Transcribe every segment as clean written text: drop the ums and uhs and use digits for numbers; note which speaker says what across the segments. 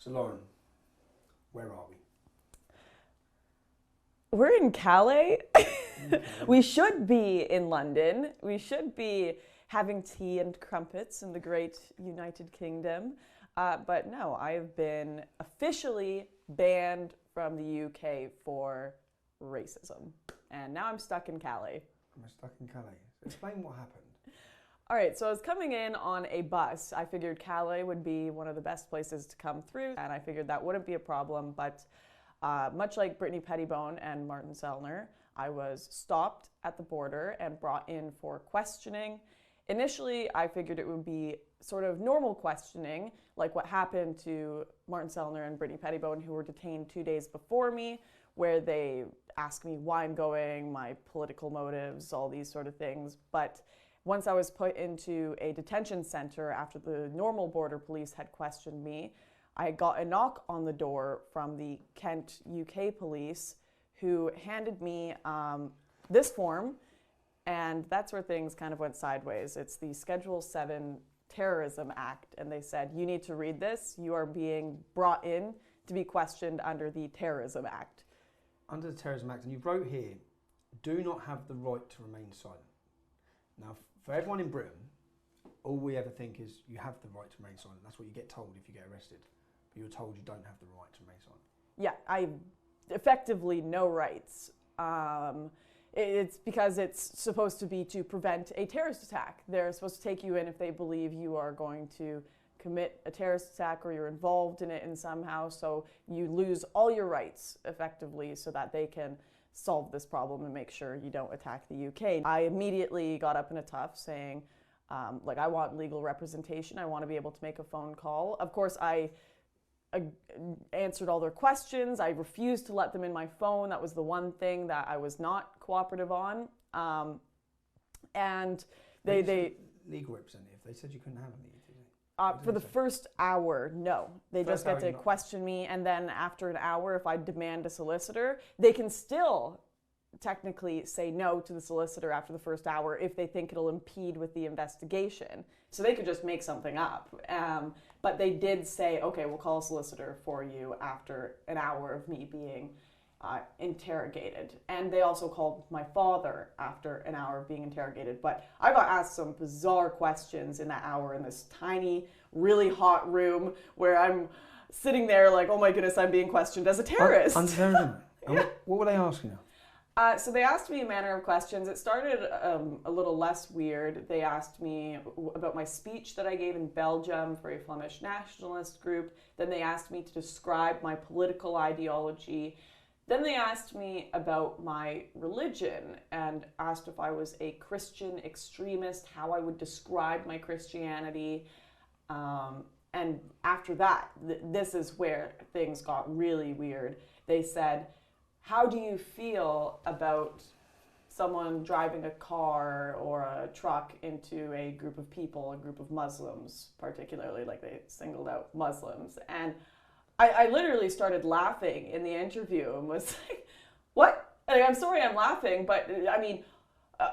Speaker 1: So Lauren, where are we?
Speaker 2: We're in Calais.
Speaker 1: Okay.
Speaker 2: We should be in London. We should be having tea and crumpets in the great United Kingdom. But no, I've been officially banned from the UK for racism. And now I'm stuck in Calais.
Speaker 1: I'm stuck in Calais. Explain what happened.
Speaker 2: All right, so I was coming in on a bus. I figured Calais would be one of the best places to come through, and I figured that wouldn't be a problem, but much like Brittany Pettibone and Martin Sellner, I was stopped at the border and brought in for questioning. Initially, I figured it would be sort of normal questioning, like what happened to Martin Sellner and Brittany Pettibone, who were detained 2 days before me, where they asked me why I'm going, my political motives, all these sort of things. But once I was put into a detention center after the normal border police had questioned me, I got a knock on the door from the Kent, UK police, who handed me this form, and that's where things kind of went sideways. It's the Schedule 7 Terrorism Act, and they said, you need to read this. You are being brought in to be questioned under the Terrorism Act.
Speaker 1: Under the Terrorism Act, and you wrote here, do not have the right to remain silent. Now, for everyone in Britain, all we ever think is you have the right to remain silent. That's what you get told if you get arrested. But you're told you don't have the right to remain silent.
Speaker 2: Yeah, I effectively no rights. It's because it's supposed to be to prevent a terrorist attack. They're supposed to take you in if they believe you are going to commit a terrorist attack or you're involved in it in somehow. So you lose all your rights effectively so that they can solve this problem and make sure you don't attack the UK. I immediately got up in a tuff saying, I want legal representation. I want to be able to make a phone call. Of course, I answered all their questions. I refused to let them in my phone. That was the one thing that I was not cooperative on. And they
Speaker 1: legal representative. They said you couldn't have any.
Speaker 2: for the first hour, no. They
Speaker 1: First
Speaker 2: just get
Speaker 1: hour,
Speaker 2: to
Speaker 1: no.
Speaker 2: question me, and then after an hour, if I demand a solicitor, they can still technically say no to the solicitor after the first hour if they think it'll impede with the investigation. So they could just make something up. But they did say, okay, we'll call a solicitor for you after an hour of me being interrogated. And they also called my father after an hour of being interrogated. But I got asked some bizarre questions in that hour in this tiny, really hot room where I'm sitting there like, oh my goodness, I'm being questioned as a terrorist.
Speaker 1: Under terrorism.
Speaker 2: Yeah.
Speaker 1: What were they asking you?
Speaker 2: So they asked me a manner of questions. It started a little less weird. They asked me about my speech that I gave in Belgium for a Flemish nationalist group. Then they asked me to describe my political ideology. Then they asked me about my religion and asked if I was a Christian extremist, how I would describe my Christianity. And after that, this is where things got really weird. They said, how do you feel about someone driving a car or a truck into a group of people, a group of Muslims, particularly, like they singled out Muslims? And I literally started laughing in the interview and was like, what? I'm sorry I'm laughing, but I mean,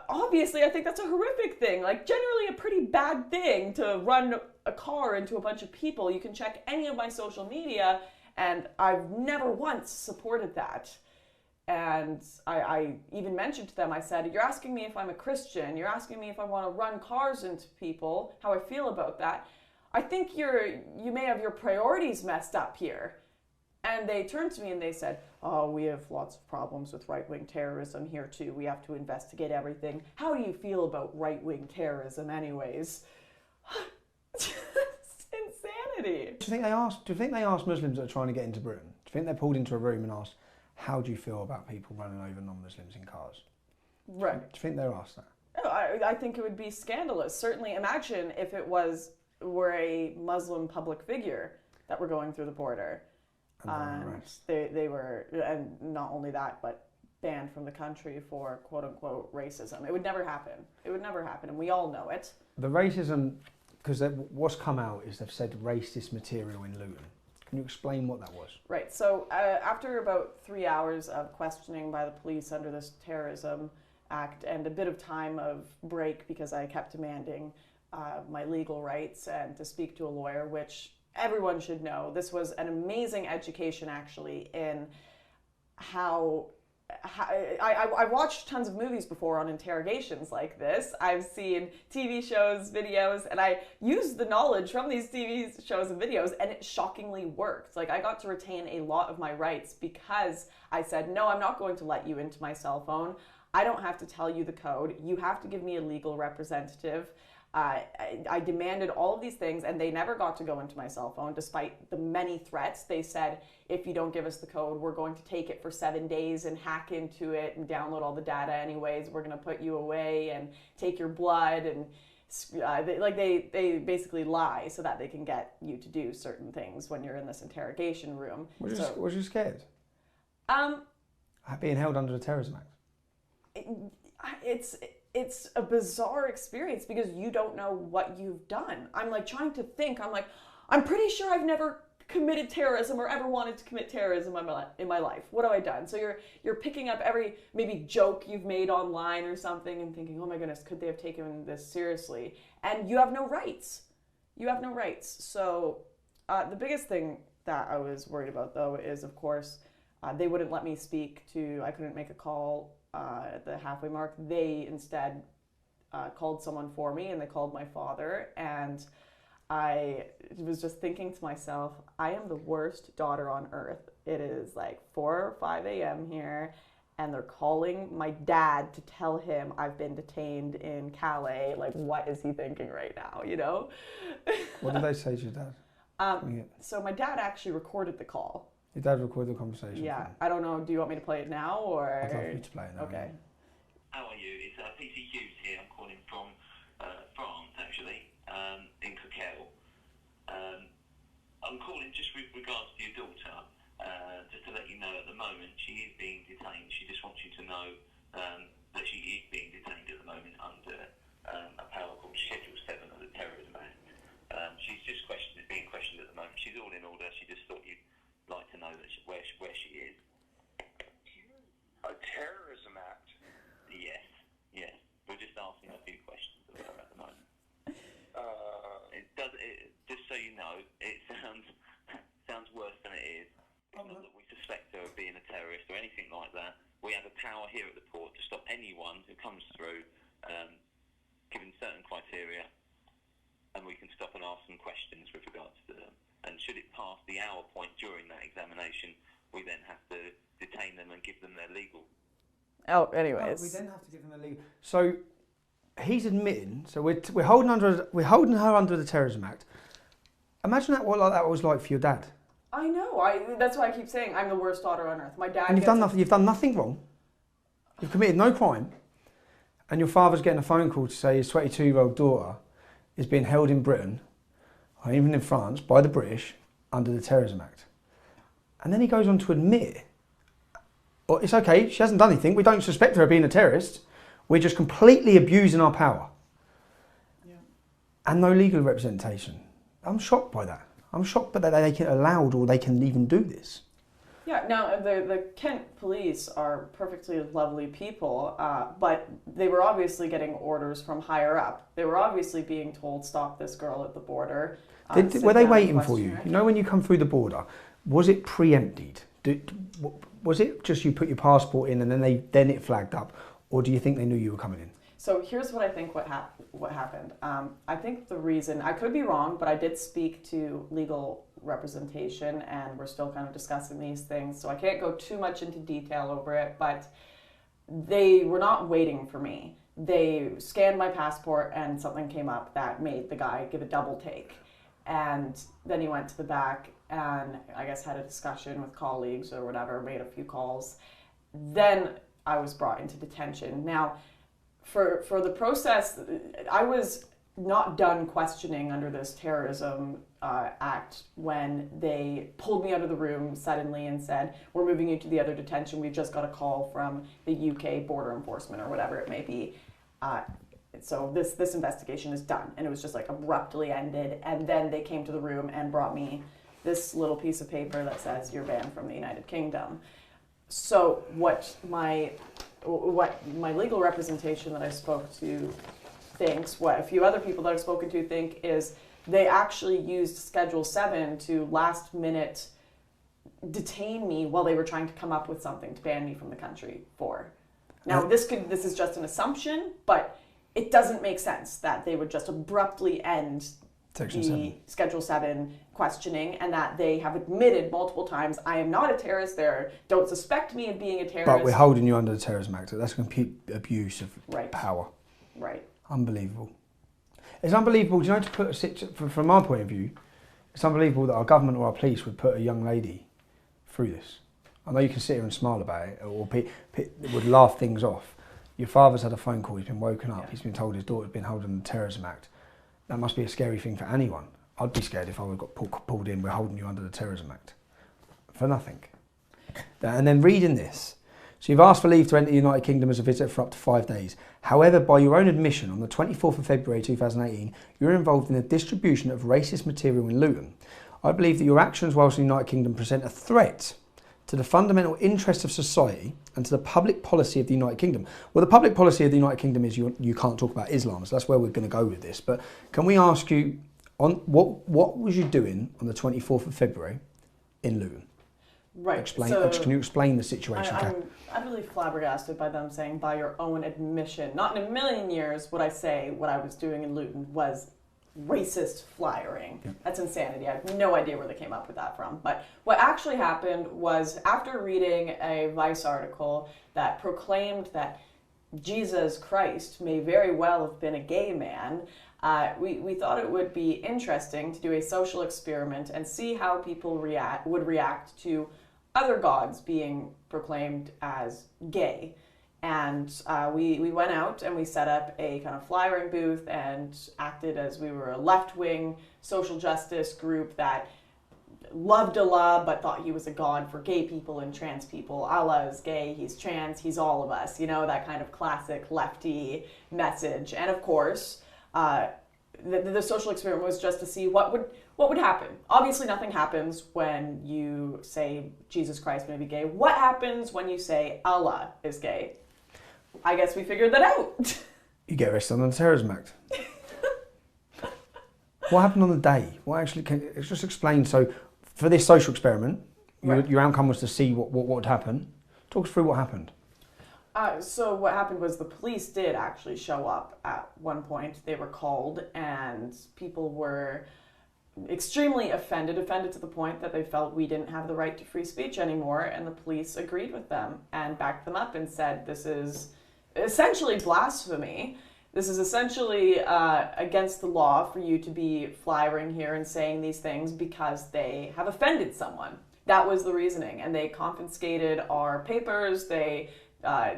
Speaker 2: obviously I think that's a horrific thing. Like generally a pretty bad thing to run a car into a bunch of people. You can check any of my social media and I've never once supported that. And I even mentioned to them, I said, you're asking me if I'm a Christian, you're asking me if I want to run cars into people, how I feel about that. I think you may have your priorities messed up here. And they turned to me and they said, oh, we have lots of problems with right-wing terrorism here too. We have to investigate everything. How do you feel about right-wing terrorism anyways? It's insanity.
Speaker 1: Do you think they asked Muslims that are trying to get into Britain? Do you think they're pulled into a room and asked, how do you feel about people running over non-Muslims in cars?
Speaker 2: Right.
Speaker 1: Do you think they're asked that?
Speaker 2: Oh, I think it would be scandalous. Certainly imagine if it were a Muslim public figure that were going through the border. And they were, and not only that, but banned from the country for quote-unquote racism. It would never happen. It would never happen, and we all know it.
Speaker 1: The racism, because what's come out is they've said racist material in Luton. Can you explain what that was?
Speaker 2: Right, so after about 3 hours of questioning by the police under this Terrorism Act and a bit of time of break because I kept demanding my legal rights and to speak to a lawyer, which everyone should know. This was an amazing education, actually, in how I've watched tons of movies before on interrogations like this. I've seen TV shows, videos, and I used the knowledge from these TV shows and videos, and it shockingly worked. Like, I got to retain a lot of my rights because I said, no, I'm not going to let you into my cell phone. I don't have to tell you the code. You have to give me a legal representative. I demanded all of these things, and they never got to go into my cell phone despite the many threats. They said, if you don't give us the code, we're going to take it for 7 days and hack into it and download all the data anyways. We're going to put you away and take your blood. And they basically lie so that they can get you to do certain things when you're in this interrogation room.
Speaker 1: Was you scared? Being held under the Terrorism Act?
Speaker 2: It's a bizarre experience because you don't know what you've done. I'm like trying to think. I'm like, I'm pretty sure I've never committed terrorism or ever wanted to commit terrorism in my life. What have I done? So you're picking up every maybe joke you've made online or something and thinking, oh my goodness, could they have taken this seriously? And you have no rights. You have no rights. So the biggest thing that I was worried about, though, is, of course, they wouldn't let me speak to, I couldn't make a call at the halfway mark. They instead called someone for me, and they called my father. And I was just thinking to myself, I am the worst daughter on earth. It is like 4 or 5 a.m. here, and they're calling my dad to tell him I've been detained in Calais. Like, what is he thinking right now, you know?
Speaker 1: What did they say to your dad?
Speaker 2: So my dad actually recorded the call.
Speaker 1: Your dad recorded the conversation?
Speaker 2: Yeah. I don't know, do you want me to play it now, or?
Speaker 1: I'd love you to play it now.
Speaker 2: Okay.
Speaker 3: How are you? It's PC Hughes here. I'm calling from France, actually, in Coquel. I'm calling just with regards to your daughter, just to let you know at the moment she is being detained. She just wants you to know that she is being detained at the moment under a power called Schedule 7 of the Terrorism Act. She's just being questioned at the moment. She's all in order. She just thought you'd like to know that where she is.
Speaker 4: A Terrorism Act?
Speaker 3: Yes. We're just asking a few questions of her at the moment. Just so you know, it sounds worse than it is. It's not that we suspect her of being a terrorist or anything like that. We have a power here at the port to stop anyone who comes through, given certain criteria, and we can stop and ask some questions with regards to them. And should it pass the hour point during that examination, we then have to detain them and give them their legal.
Speaker 2: Oh, anyways.
Speaker 1: We then have to give them a legal. So he's admitting. So we're holding her under the Terrorism Act. Imagine that was like for your dad.
Speaker 2: I know. That's why I keep saying I'm the worst daughter on earth. My dad.
Speaker 1: And you've done nothing. You've done nothing wrong. You've committed no crime, and your father's getting a phone call to say his 22-year-old daughter is being held in Britain, or even in France, by the British under the Terrorism Act. And then he goes on to admit, well, it's okay, she hasn't done anything, we don't suspect her of being a terrorist, we're just completely abusing our power. Yeah. And no legal representation. I'm shocked by that. I'm shocked that they can allowed or they can even do this.
Speaker 2: Yeah, now the Kent police are perfectly lovely people, but they were obviously getting orders from higher up. They were obviously being told, stop this girl at the border.
Speaker 1: Were they waiting for you? You know, when you come through the border, was it preempted? Was it just you put your passport in and then it flagged up? Or do you think they knew you were coming in?
Speaker 2: So here's what I think what happened. I think the reason, I could be wrong, but I did speak to legal representation and we're still kind of discussing these things. So I can't go too much into detail over it, but they were not waiting for me. They scanned my passport and something came up that made the guy give a double take. And then he went to the back and I guess had a discussion with colleagues or whatever, made a few calls. Then I was brought into detention. Now, for the process, I was not done questioning under this terrorism act when they pulled me out of the room suddenly and said, we're moving you to the other detention. We've just got a call from the UK border enforcement or whatever it may be. So this investigation is done. And it was just like abruptly ended. And then they came to the room and brought me this little piece of paper that says you're banned from the United Kingdom. So what my legal representation that I spoke to thinks, what a few other people that I've spoken to think, is they actually used Schedule 7 to last minute detain me while they were trying to come up with something to ban me from the country for. Now, this is just an assumption, but it doesn't make sense that they would just abruptly end Schedule 7 questioning, and that they have admitted multiple times, I am not a terrorist, they don't suspect me of being a terrorist.
Speaker 1: But we're holding you under the Terrorism Act. That's a complete abuse of power.
Speaker 2: Right.
Speaker 1: Unbelievable. It's unbelievable, do you know, to put from my point of view, it's unbelievable that our government or our police would put a young lady through this. I know you can sit here and smile about it, or would laugh things off. Your father's had a phone call, he's been woken up, he's been told his daughter's been held under the Terrorism Act. That must be a scary thing for anyone. I'd be scared if I got pulled in, we're holding you under the Terrorism Act. For nothing. And then reading this, so you've asked for leave to enter the United Kingdom as a visitor for up to 5 days. However, by your own admission, on the 24th of February 2018, you were involved in the distribution of racist material in Luton. I believe that your actions whilst in the United Kingdom present a threat to the fundamental interests of society and to the public policy of the United Kingdom. Well, the public policy of the United Kingdom is you can't talk about Islam, so that's where we're going to go with this. But can we ask you, on what was you doing on the 24th of February in Luton?
Speaker 2: Right.
Speaker 1: Can you explain the situation?
Speaker 2: I'm really flabbergasted by them saying, by your own admission, not in a million years would I say what I was doing in Luton was racist flyering. Yeah. That's insanity. I have no idea where they came up with that from. But what actually happened was, after reading a Vice article that proclaimed that Jesus Christ may very well have been a gay man, we thought it would be interesting to do a social experiment and see how people would react to other gods being proclaimed as gay. And we went out and we set up a kind of flyering booth and acted as we were a left-wing social justice group that loved Allah but thought he was a god for gay people and trans people. Allah is gay, he's trans, he's all of us. You know, that kind of classic lefty message. And of course, the social experiment was just to see what would happen. Obviously, nothing happens when you say Jesus Christ may be gay. What happens when you say Allah is gay? I guess we figured that out.
Speaker 1: You get arrested on the Terrorism Act. What happened on the day? What actually? It's just explain. So, for this social experiment, your outcome was to see what would happen. Talk us through what happened.
Speaker 2: So what happened was the police did actually show up at one point. They were called, and people were extremely offended to the point that they felt we didn't have the right to free speech anymore, and the police agreed with them and backed them up and said, this is essentially blasphemy. This is essentially against the law for you to be flyering here and saying these things because they have offended someone. That was the reasoning, and they confiscated our papers. They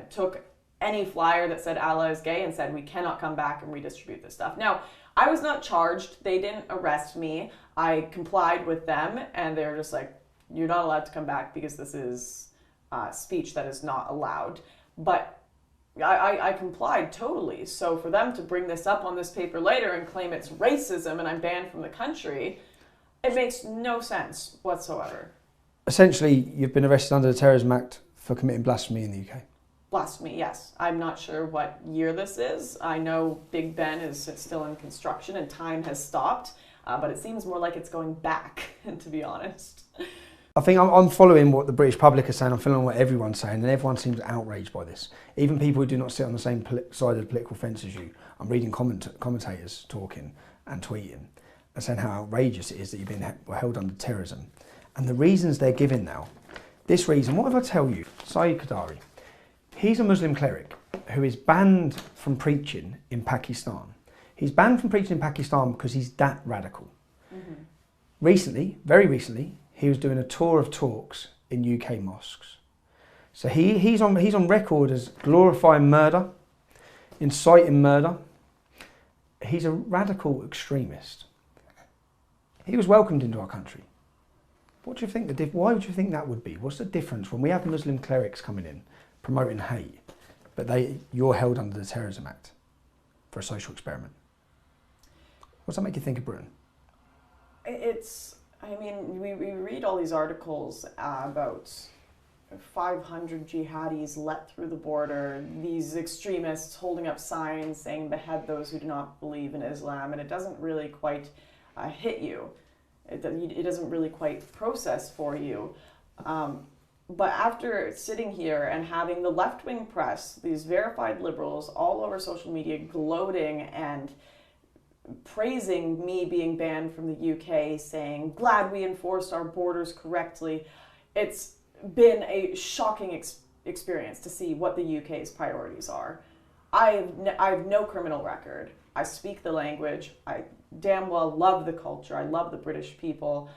Speaker 2: took any flyer that said Allah is gay and said we cannot come back and redistribute this stuff. Now, I was not charged. They didn't arrest me. I complied with them, and they were just like, you're not allowed to come back because this is speech that is not allowed. But I complied totally. So for them to bring this up on this paper later and claim it's racism and I'm banned from the country, it makes no sense whatsoever. Essentially,
Speaker 1: you've been arrested under the Terrorism Act for committing blasphemy in the UK.
Speaker 2: Blasphemy, yes. I'm not sure what year this is. I know Big Ben is still in construction and time has stopped, but it seems more like it's going back, to be honest.
Speaker 1: I think I'm following what the British public are saying, I'm following what everyone's saying, and everyone seems outraged by this. Even people who do not sit on the same side of the political fence as you. I'm reading commentators talking and tweeting and saying how outrageous it is that you've been held under terrorism. And the reasons they're giving now, this reason, what if I tell you, Saeed Qadari, he's a Muslim cleric who is banned from preaching in Pakistan. He's banned from preaching in Pakistan because he's that radical. Mm-hmm. Recently, very recently, he was doing a tour of talks in UK mosques. So he's on record as glorifying murder, inciting murder. He's a radical extremist. He was welcomed into our country. What do you think? Why would you think that would be? What's the difference when we have Muslim clerics coming in promoting hate, but you're held under the Terrorism Act for a social experiment? What does that make you think of Britain?
Speaker 2: We read all these articles about 500 jihadis let through the border, these extremists holding up signs saying behead those who do not believe in Islam, and it doesn't really quite hit you. It doesn't really quite process for you. But after sitting here and having the left-wing press, these verified liberals all over social media gloating and praising me being banned from the UK, saying, glad we enforced our borders correctly, it's been a shocking experience to see what the UK's priorities are. I have no criminal record. I speak the language. I damn well love the culture. I love the British people.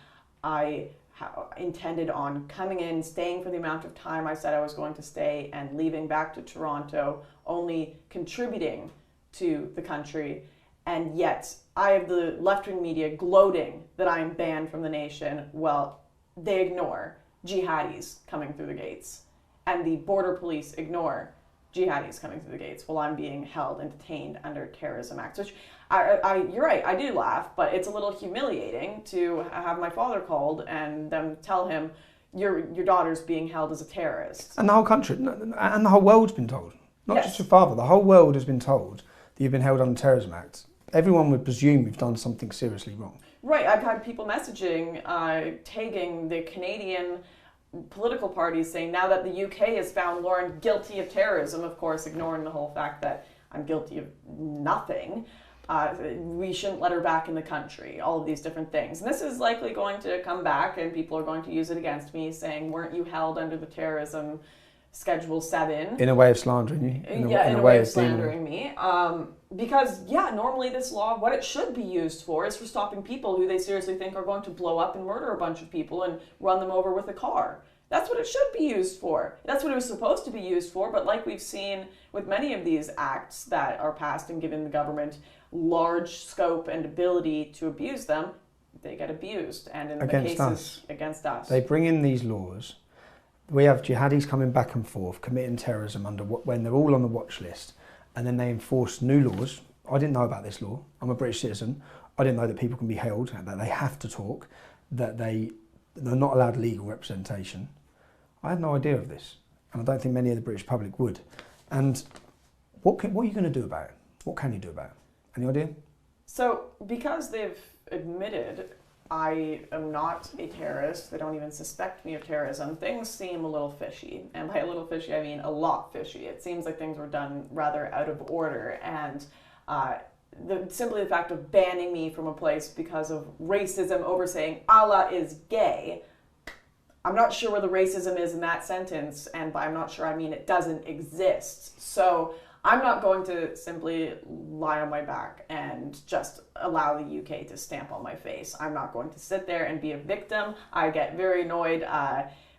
Speaker 2: I intended on coming in, staying for the amount of time I said I was going to stay, and leaving back to Toronto, only contributing to the country. And yet, I have the left-wing media gloating that I am banned from the nation. Well, they ignore jihadis coming through the gates. And the border police ignore jihadis coming through the gates while I'm being held and detained under terrorism acts, which you're right, I do laugh, but it's a little humiliating to have my father called and them tell him your daughter's being held as a terrorist.
Speaker 1: And the whole country, and the whole world's been told. Not
Speaker 2: Yes.
Speaker 1: just your father, the whole world has been told that you've been held under terrorism act. Everyone would presume you've done something seriously wrong.
Speaker 2: Right, I've had people messaging, tagging the Canadian political parties saying now that the UK has found Lauren guilty of terrorism, of course ignoring the whole fact that I'm guilty of nothing, we shouldn't let her back in the country, all of these different things. And this is likely going to come back and people are going to use it against me, saying, weren't you held under the terrorism Schedule 7?
Speaker 1: In a way of slandering you.
Speaker 2: In a way of slandering me. Because, normally this law, what it should be used for is for stopping people who they seriously think are going to blow up and murder a bunch of people and run them over with a car. That's what it should be used for. That's what it was supposed to be used for, but like we've seen with many of these acts that are passed and given the government large scope and ability to abuse them, they get abused. And in the cases against us.
Speaker 1: They bring in these laws. We have jihadis coming back and forth, committing terrorism when they're all on the watch list, and then they enforce new laws. I didn't know about this law. I'm a British citizen. I didn't know that people can be held, that they have to talk, that they're not allowed legal representation. I had no idea of this, and I don't think many of the British public would. And what are you going to do about it? What can you do about it? Any idea?
Speaker 2: So, because they've admitted I am not a terrorist, they don't even suspect me of terrorism, things seem a little fishy. And by a little fishy, I mean a lot fishy. It seems like things were done rather out of order. And simply the fact of banning me from a place because of racism over saying Allah is gay, I'm not sure where the racism is in that sentence, and by I'm not sure I mean it doesn't exist. So I'm not going to simply lie on my back and just allow the UK to stamp on my face. I'm not going to sit there and be a victim. I get very annoyed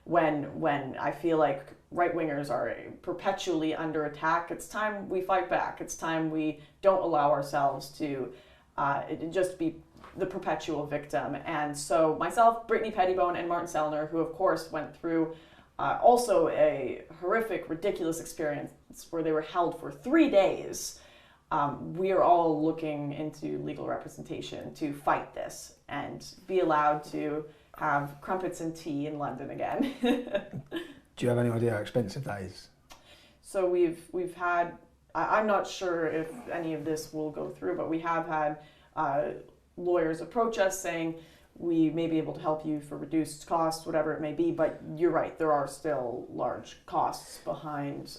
Speaker 2: when I feel like right-wingers are perpetually under attack. It's time we fight back. It's time we don't allow ourselves to just be the perpetual victim. And so myself, Brittany Pettibone, and Martin Sellner, who of course went through also a horrific, ridiculous experience where they were held for 3 days. We are all looking into legal representation to fight this and be allowed to have crumpets and tea in London again.
Speaker 1: Do you have any idea how expensive that is?
Speaker 2: So we've had, I'm not sure if any of this will go through, but we have had lawyers approach us saying, we may be able to help you for reduced costs, whatever it may be, but you're right, there are still large costs behind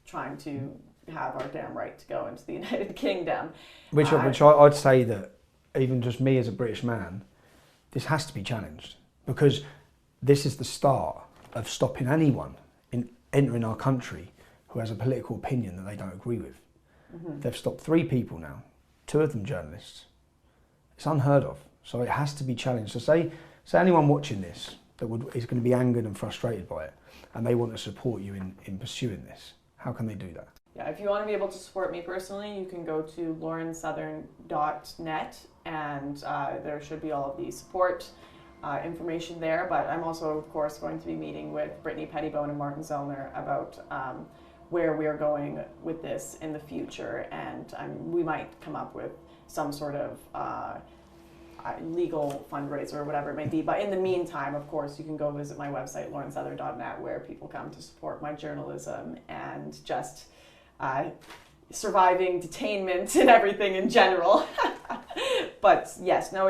Speaker 2: trying to have our damn right to go into the United Kingdom.
Speaker 1: Which I'd say that even just me as a British man, this has to be challenged, because this is the start of stopping anyone in entering our country who has a political opinion that they don't agree with. Mm-hmm. They've stopped 3 people now, 2 of them journalists. It's unheard of. So it has to be challenged. So say anyone watching this that is going to be angered and frustrated by it, and they want to support you in pursuing this, how can they do that?
Speaker 2: Yeah, if you want to be able to support me personally, you can go to laurensouthern.net, and there should be all of the support information there. But I'm also, of course, going to be meeting with Brittany Pettibone and Martin Sellner about where we are going with this in the future, and we might come up with some sort of legal fundraiser or whatever it may be. But in the meantime, of course, you can go visit my website, laurensouthern.net, where people come to support my journalism and just surviving detainment and everything in general. But yes, no,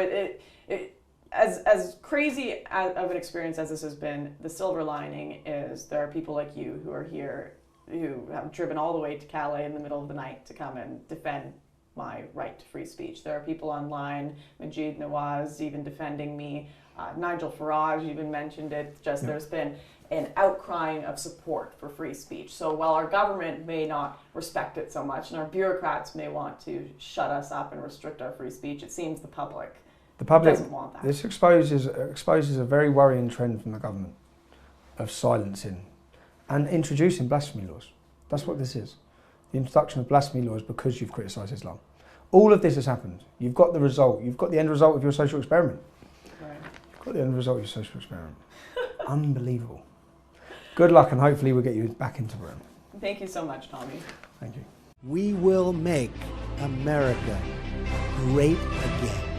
Speaker 2: as crazy of an experience as this has been, the silver lining is there are people like you who are here who have driven all the way to Calais in the middle of the night to come and defend my right to free speech. There are people online, Majid Nawaz even defending me, Nigel Farage even mentioned it. Just there's been an outcrying of support for free speech. So while our government may not respect it so much and our bureaucrats may want to shut us up and restrict our free speech, it seems the public doesn't want that.
Speaker 1: This exposes a very worrying trend from the government of silencing and introducing blasphemy laws. That's what this is. The introduction of blasphemy laws because you've criticised Islam. All of this has happened. You've got the result. You've got the end result of your social experiment.
Speaker 2: Right.
Speaker 1: You've got the end result of your social experiment. Unbelievable. Good luck, and hopefully we'll get you back into Britain.
Speaker 2: Thank you so much, Tommy.
Speaker 1: Thank you.
Speaker 5: We will make America great again.